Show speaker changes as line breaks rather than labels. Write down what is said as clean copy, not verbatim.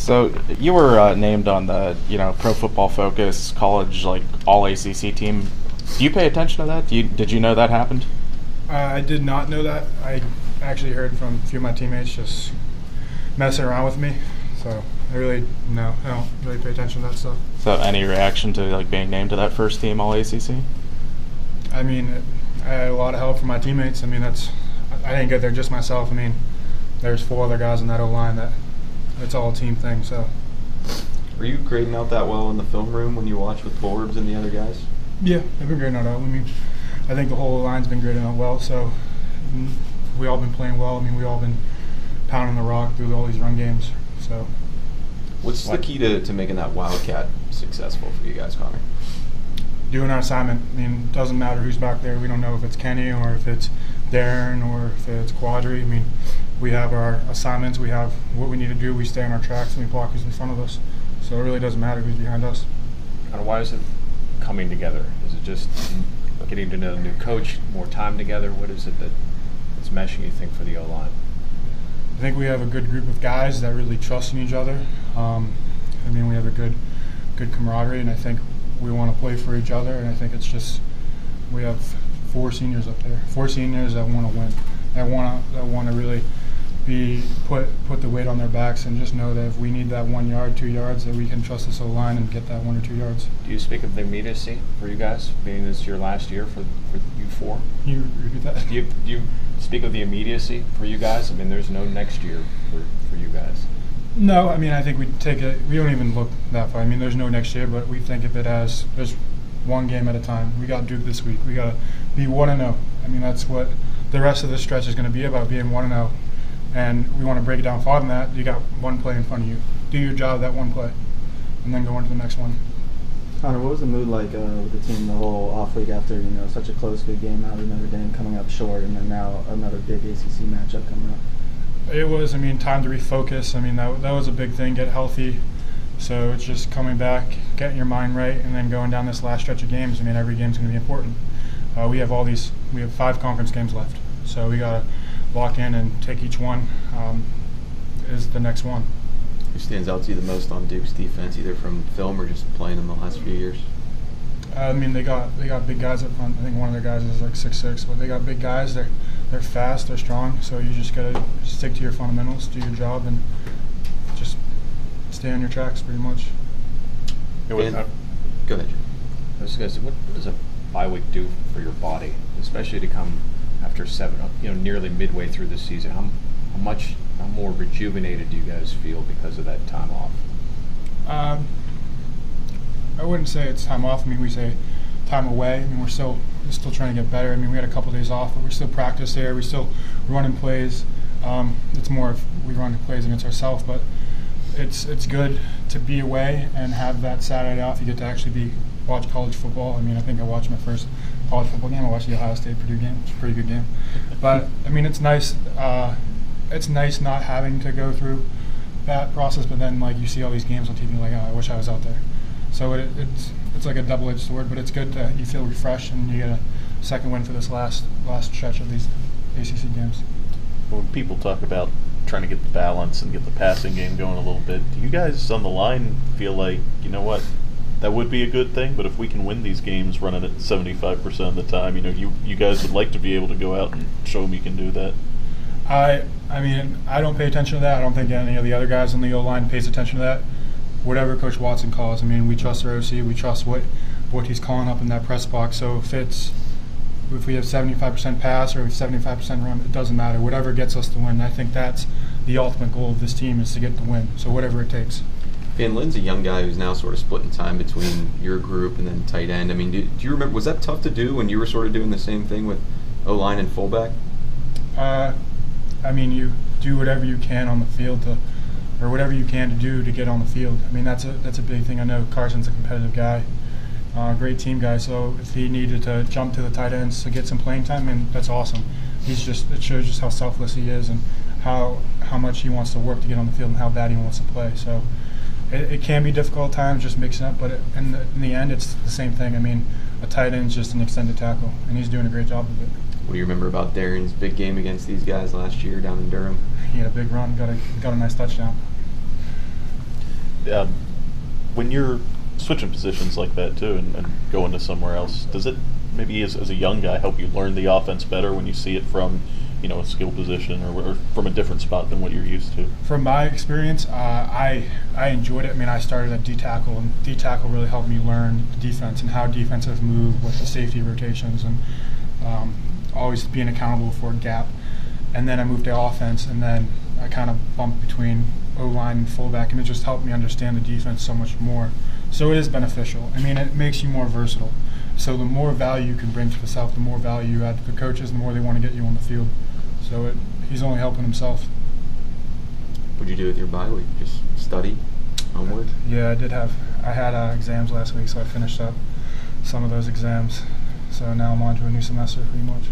So you were named on the Pro Football Focus college all ACC team. Do you pay attention to that? Did you know that happened?
I did not know that. I actually heard from a few of my teammates just messing around with me. So I don't really pay attention to that stuff.
So any reaction to being named to that first team All ACC?
I mean, I had a lot of help from my teammates. I didn't get there just myself. There's 4 other guys in that O-line it's all a team thing. So.
Were you grading out that well in the film room when you watched with Forbes and the other guys?
Yeah, I've been grading out well. I think the whole line's been grading out well. So we all been playing well. We all been pounding the rock through all these run games. So.
What's the key to making that Wildcat successful for you guys, Connor?
Doing our assignment. It doesn't matter who's back there. We don't know if it's Kenny or if it's Darren or if it's Quadri. We have our assignments. We have what we need to do. We stay on our tracks and we block who's in front of us. So it really doesn't matter who's behind us.
And why is it coming together? Is it just getting to know the new coach, more time together? What is it that's meshing, you think, for the O-line?
I think we have a good group of guys that really trust in each other. We have a good camaraderie, and I think we want to play for each other. And I think it's just we have 4 seniors up there, 4 seniors that want to win, that want to really put the weight on their backs and just know that if we need that 1 yard, 2 yards, that we can trust this O-line and get that 1 or 2 yards.
Do you speak of the immediacy for you guys, being this your last year for you 4?
Can you repeat that?
Do you speak of the immediacy for you guys? There's no next year for you guys.
No, I think we take it. We don't even look that far. There's no next year, but we think of it as there's one game at a time. We got Duke this week. We got to be 1-0. That's what the rest of the stretch is going to be about, being 1-0. And we want to break it down farther than that. You got one play in front of you. Do your job that one play, and then go on to the next one.
Connor, what was the mood like with the team the whole off week after such a close, good game out of Notre Dame coming up short, and then now another big ACC matchup coming up?
It was, time to refocus. That was a big thing, get healthy. So it's just coming back, getting your mind right, and then going down this last stretch of games. Every game's going to be important. We have 5 conference games left. So we got to lock in and take each one is the next one.
Who stands out to you the most on Duke's defense, either from film or just playing in the last few years?
They got big guys up front. I think one of their guys is 6'6", but they got big guys. They're fast, they're strong. So you just gotta stick to your fundamentals, do your job, and just stay on your tracks, pretty much.
Go ahead, Jim.
I was going to say, what does a bye week do for your body, especially to come after 7, nearly midway through the season? How more rejuvenated do you guys feel because of that time off?
I wouldn't say it's time off. We say time away. We're still trying to get better. We had a couple days off, but we're still practice there. We're still running plays. It's more if we run plays against ourselves, but it's good to be away and have that Saturday off. You get to actually watch college football. I think I watched my first college football game. I watched the Ohio State-Purdue game. It's a pretty good game. But, it's nice. It's nice not having to go through that process, but then, you see all these games on TV, I wish I was out there. So it's like a double-edged sword, but it's good that you feel refreshed and you get a second win for this last stretch of these ACC games.
When people talk about trying to get the balance and get the passing game going a little bit, do you guys on the line feel like, what, that would be a good thing, but if we can win these games running at 75% of the time, you guys would like to be able to go out and show them you can do that?
I don't pay attention to that. I don't think any of the other guys on the O-line pays attention to that. Whatever Coach Watson calls, we trust our OC. We trust what he's calling up in that press box. So if we have 75% pass or 75% run, it doesn't matter. Whatever gets us the win. I think that's the ultimate goal of this team, is to get the win. So whatever it takes.
Van Lynn's a young guy who's now sort of splitting time between your group and then tight end. Do you remember, was that tough to do when you were sort of doing the same thing with O-line and fullback?
You do whatever you can on the field or whatever you can to do to get on the field. That's a big thing. I know Carson's a competitive guy, great team guy. So if he needed to jump to the tight ends to get some playing time, that's awesome. It shows just how selfless he is and how much he wants to work to get on the field and how bad he wants to play. So it can be difficult at times just mixing up, but in the end, it's the same thing. A tight end is just an extended tackle, and he's doing a great job of it.
What do you remember about Darren's big game against these guys last year down in Durham?
He had a big run, got a nice touchdown.
when you're switching positions like that too, and going to somewhere else, does it maybe as a young guy help you learn the offense better when you see it from, a skill position or from a different spot than what you're used to?
From my experience, I enjoyed it. I mean, I started at D tackle, and D tackle really helped me learn the defense and how defenses move with the safety rotations, and always being accountable for a gap. And then I moved to offense, and then I kind of bumped between O-line and fullback, and it just helped me understand the defense so much more. So it is beneficial. I mean, it makes you more versatile. So the more value you can bring to yourself, the more value you add to the coaches, the more they want to get you on the field. So he's only helping himself.
What'd you do with your bye week? Just study, homework?
Yeah, I had exams last week, so I finished up some of those exams. So now I'm on to a new semester pretty much.